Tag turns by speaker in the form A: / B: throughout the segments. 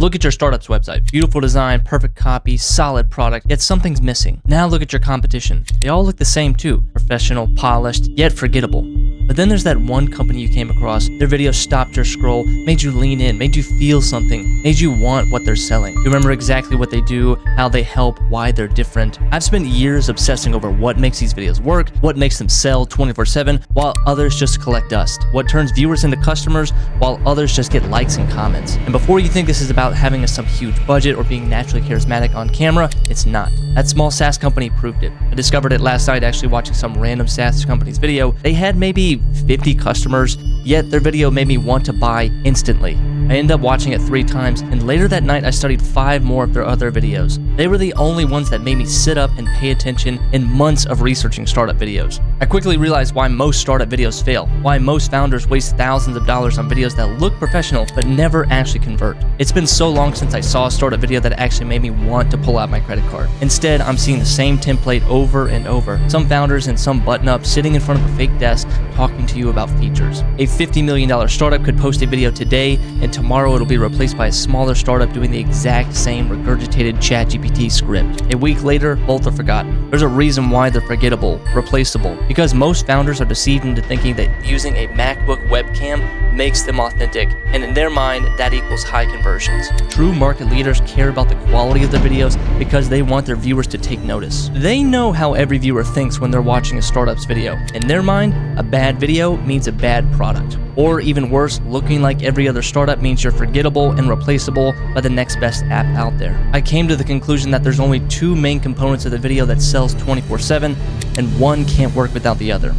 A: Look at your startup's website. Beautiful design, perfect copy, solid product, yet something's missing. Now look at your competition. They all look the same too. Professional, polished, yet forgettable. But then there's that one company you came across, their video stopped your scroll, made you lean in, made you feel something, made you want what they're selling. You remember exactly what they do, how they help, why they're different. I've spent years obsessing over what makes these videos work, what makes them sell 24/7, while others just collect dust. What turns viewers into customers, while others just get likes and comments. And before you think this is about having some huge budget or being naturally charismatic on camera, it's not. That small SaaS company proved it. I discovered it last night actually watching some random SaaS company's video. They had maybe 50 customers, yet their video made me want to buy instantly. I ended up watching it 3 times, and later that night I studied 5 more of their other videos. They were the only ones that made me sit up and pay attention in months of researching startup videos. I quickly realized why most startup videos fail, why most founders waste thousands of dollars on videos that look professional but never actually convert. It's been so long since I saw a startup video that actually made me want to pull out my credit card. Instead, I'm seeing the same template over and over. Some founders in some button-up sitting in front of a fake desk talking to you about features. A $50 million startup could post a video today, and tomorrow it'll be replaced by a smaller startup doing the exact same regurgitated ChatGPT script. A week later, both are forgotten. There's a reason why they're forgettable, replaceable, because most founders are deceived into thinking that using a MacBook webcam makes them authentic, and in their mind, that equals high conversions. True market leaders care about the quality of their videos because they want their viewers to take notice. They know how every viewer thinks when they're watching a startup's video. In their mind, a bad video means a bad product. Or even worse, looking like every other startup means you're forgettable and replaceable by the next best app out there. I came to the conclusion that there's only 2 main components of the video that sells 24/7, and one can't work without the other.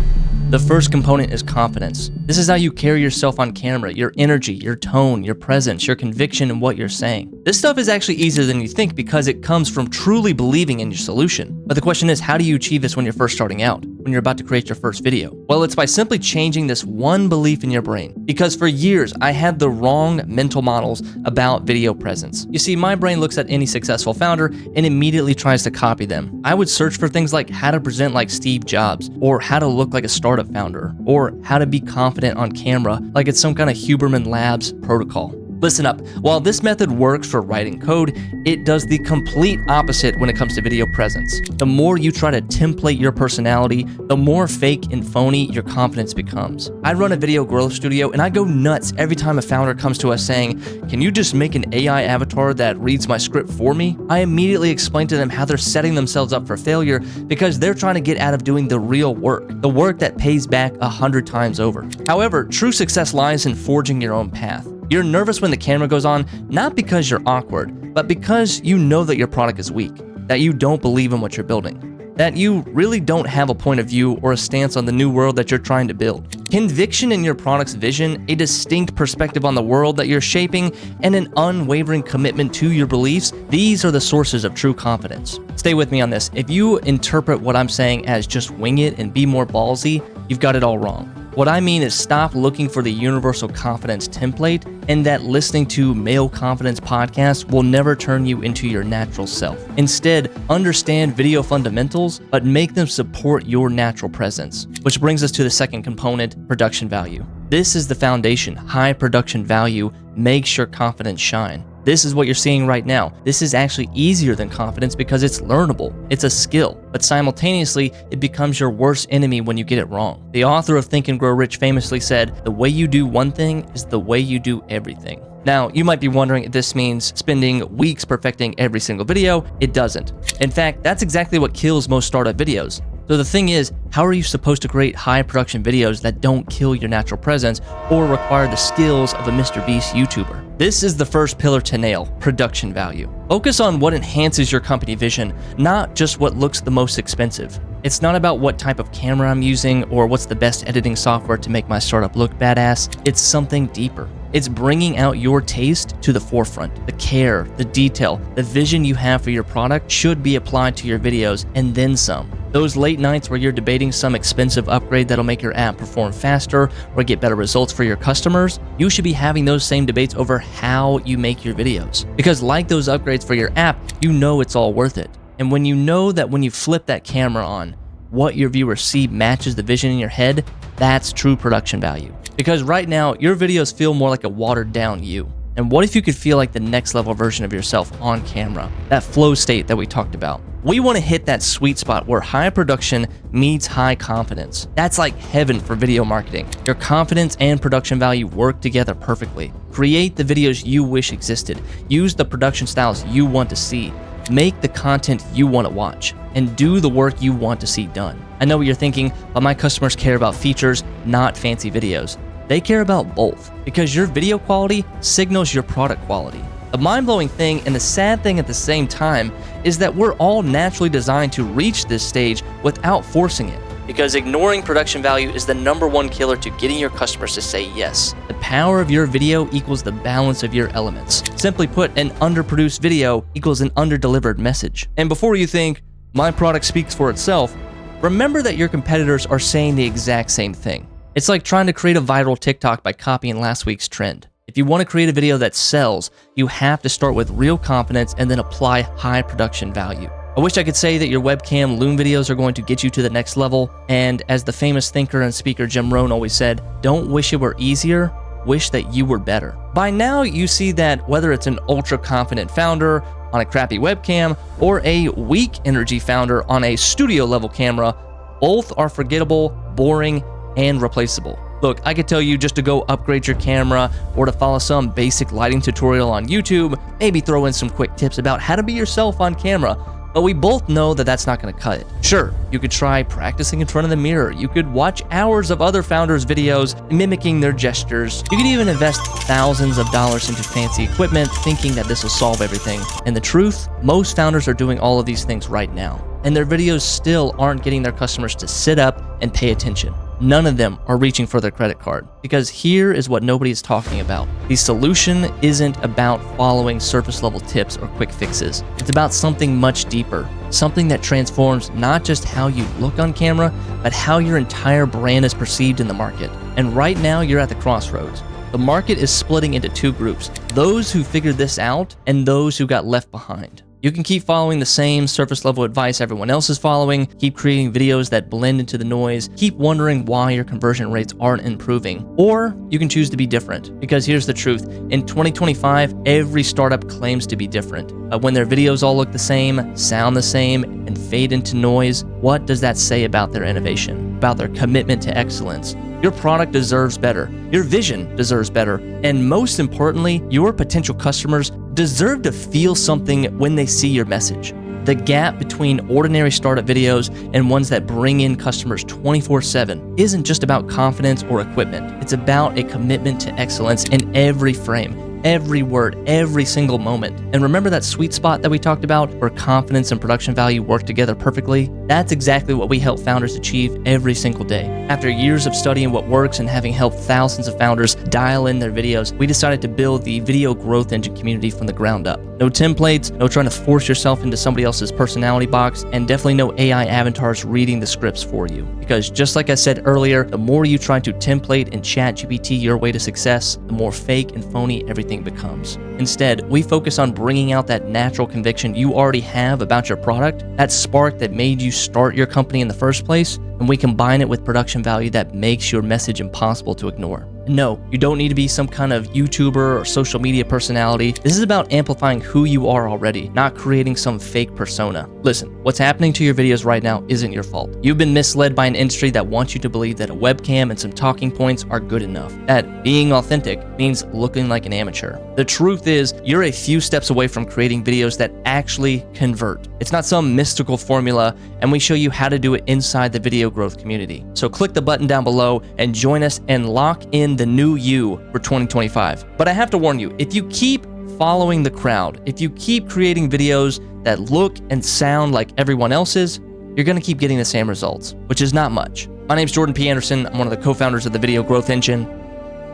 A: The first component is confidence. This is how you carry yourself on camera, your energy, your tone, your presence, your conviction in what you're saying. This stuff is actually easier than you think because it comes from truly believing in your solution. But the question is, how do you achieve this when you're first starting out, when you're about to create your first video? Well, it's by simply changing this one belief in your brain. Because for years, I had the wrong mental models about video presence. You see, my brain looks at any successful founder and immediately tries to copy them. I would search for things like how to present like Steve Jobs, or how to look like a startup founder, or how to be confident on camera like it's some kind of Huberman Labs protocol. Listen up, while this method works for writing code, it does the complete opposite when it comes to video presence. The more you try to template your personality, the more fake and phony your confidence becomes. I run a video growth studio and I go nuts every time a founder comes to us saying, "Can you just make an AI avatar that reads my script for me?" I immediately explain to them how they're setting themselves up for failure because they're trying to get out of doing the real work, the work that pays back 100 times over. However, true success lies in forging your own path. You're nervous when the camera goes on, not because you're awkward, but because you know that your product is weak, that you don't believe in what you're building, that you really don't have a point of view or a stance on the new world that you're trying to build. Conviction in your product's vision, a distinct perspective on the world that you're shaping, and an unwavering commitment to your beliefs, these are the sources of true confidence. Stay with me on this. If you interpret what I'm saying as just wing it and be more ballsy, you've got it all wrong. What I mean is stop looking for the universal confidence template, and that listening to male confidence podcasts will never turn you into your natural self. Instead, understand video fundamentals, but make them support your natural presence. Which brings us to the second component, production value. This is the foundation. High production value makes your confidence shine. This is what you're seeing right now. This is actually easier than confidence because it's learnable. It's a skill, but simultaneously, it becomes your worst enemy when you get it wrong. The author of Think and Grow Rich famously said, "The way you do one thing is the way you do everything." Now, you might be wondering if this means spending weeks perfecting every single video. It doesn't. In fact, that's exactly what kills most startup videos. So the thing is, how are you supposed to create high production videos that don't kill your natural presence or require the skills of a Mr. Beast YouTuber? This is the first pillar to nail, production value. Focus on what enhances your company vision, not just what looks the most expensive. It's not about what type of camera I'm using or what's the best editing software to make my startup look badass. It's something deeper. It's bringing out your taste to the forefront. The care, the detail, the vision you have for your product should be applied to your videos and then some. Those late nights where you're debating some expensive upgrade that'll make your app perform faster or get better results for your customers, you should be having those same debates over how you make your videos. Because like those upgrades for your app, you know it's all worth it. And when you know that when you flip that camera on, what your viewers see matches the vision in your head, that's true production value. Because right now, your videos feel more like a watered down you. And what if you could feel like the next level version of yourself on camera? That flow state that we talked about. We want to hit that sweet spot where high production meets high confidence. That's like heaven for video marketing. Your confidence and production value work together perfectly. Create the videos you wish existed. Use the production styles you want to see. Make the content you want to watch. And do the work you want to see done. I know what you're thinking, but my customers care about features, not fancy videos. They care about both, because your video quality signals your product quality. The mind-blowing thing and the sad thing at the same time is that we're all naturally designed to reach this stage without forcing it, because ignoring production value is the #1 killer to getting your customers to say yes. The power of your video equals the balance of your elements. Simply put, an underproduced video equals an underdelivered message. And before you think, my product speaks for itself, remember that your competitors are saying the exact same thing. It's like trying to create a viral TikTok by copying last week's trend. If you want to create a video that sells, you have to start with real confidence and then apply high production value. I wish I could say that your webcam loom videos are going to get you to the next level, and as the famous thinker and speaker Jim Rohn always said, don't wish it were easier, wish that you were better. By now, you see that whether it's an ultra-confident founder on a crappy webcam or a weak energy founder on a studio-level camera, both are forgettable, boring, and replaceable. Look, I could tell you just to go upgrade your camera or to follow some basic lighting tutorial on YouTube, maybe throw in some quick tips about how to be yourself on camera, but we both know that that's not going to cut it. Sure, you could try practicing in front of the mirror. You could watch hours of other founders' videos mimicking their gestures. You could even invest thousands of dollars into fancy equipment thinking that this will solve everything. And the truth, most founders are doing all of these things right now, and their videos still aren't getting their customers to sit up and pay attention. None of them are reaching for their credit card, because here is what nobody is talking about. The solution isn't about following surface level tips or quick fixes. It's about something much deeper, something that transforms not just how you look on camera, but how your entire brand is perceived in the market. And right now you're at the crossroads. The market is splitting into two groups, those who figured this out and those who got left behind. You can keep following the same surface level advice everyone else is following, keep creating videos that blend into the noise, keep wondering why your conversion rates aren't improving, or you can choose to be different. Because here's the truth, in 2025, every startup claims to be different. When their videos all look the same, sound the same, and fade into noise, what does that say about their innovation, about their commitment to excellence? Your product deserves better. Your vision deserves better. And most importantly, your potential customers deserve to feel something when they see your message. The gap between ordinary startup videos and ones that bring in customers 24/7 isn't just about confidence or equipment. It's about a commitment to excellence in every frame, every word, every single moment. And remember that sweet spot that we talked about where confidence and production value work together perfectly? That's exactly what we help founders achieve every single day. After years of studying what works and having helped thousands of founders dial in their videos, we decided to build the video growth engine community from the ground up. No templates, no trying to force yourself into somebody else's personality box, and definitely no AI avatars reading the scripts for you. Because just like I said earlier, the more you try to template and chat GPT your way to success, the more fake and phony everything becomes. Instead, we focus on bringing out that natural conviction you already have about your product, that spark that made you start your company in the first place, and we combine it with production value that makes your message impossible to ignore. No, you don't need to be some kind of YouTuber or social media personality. This is about amplifying who you are already, not creating some fake persona. Listen, what's happening to your videos right now isn't your fault. You've been misled by an industry that wants you to believe that a webcam and some talking points are good enough, that being authentic means looking like an amateur. The truth is, you're a few steps away from creating videos that actually convert. It's not some mystical formula, and we show you how to do it inside the video growth community. So click the button down below and join us and lock in the new you for 2025. But I have to warn you, if you keep following the crowd, if you keep creating videos that look and sound like everyone else's, you're going to keep getting the same results, which is not much. My name's Jordan P. Anderson. I'm one of the co-founders of the Video Growth Engine,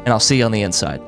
A: and I'll see you on the inside.